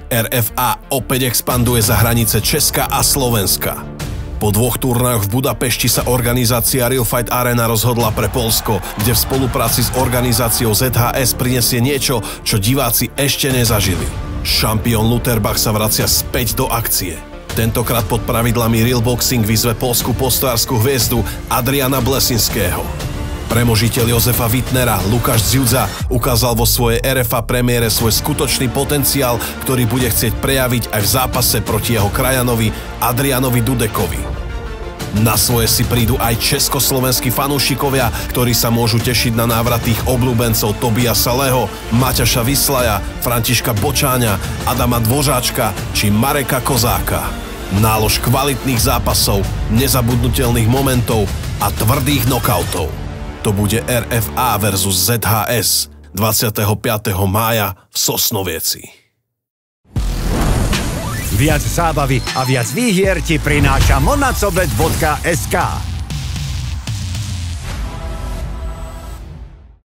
RFA opäť expanduje za hranice Česka a Slovenska. Po 2 turnajoch v Budapešti sa organizácia Real Fight Arena rozhodla pre Poľsko, kde v spolupráci s organizáciou ZHS prinesie niečo, čo diváci ešte nezažili. Šampión Lutherbach sa vracia späť do akcie. Tentokrát pod pravidlami Real Boxing vyzve poľskú postárskú hviezdu Adriana Blesinského. Premožiteľ Jozefa Wittnera Lukáš Dziudza ukázal vo svojej RFA premiére svoj skutočný potenciál, ktorý bude chcieť prejaviť aj v zápase proti jeho krajanovi Adrianovi Dudekovi. Na svoje si prídu aj československí fanúšikovia, ktorí sa môžu tešiť na návrat tých obľúbencov Tobiasa Leho, Maťaša Vyslaja, Františka Bočáňa, Adama Dvořáčka či Mareka Kozáka. Nálož kvalitných zápasov, nezabudnutelných momentov a tvrdých nokautov. To bude RFA versus ZHS 25. mája v Sosnovieci. Viac zábavy a viac výhier ti prináša monacobet.sk.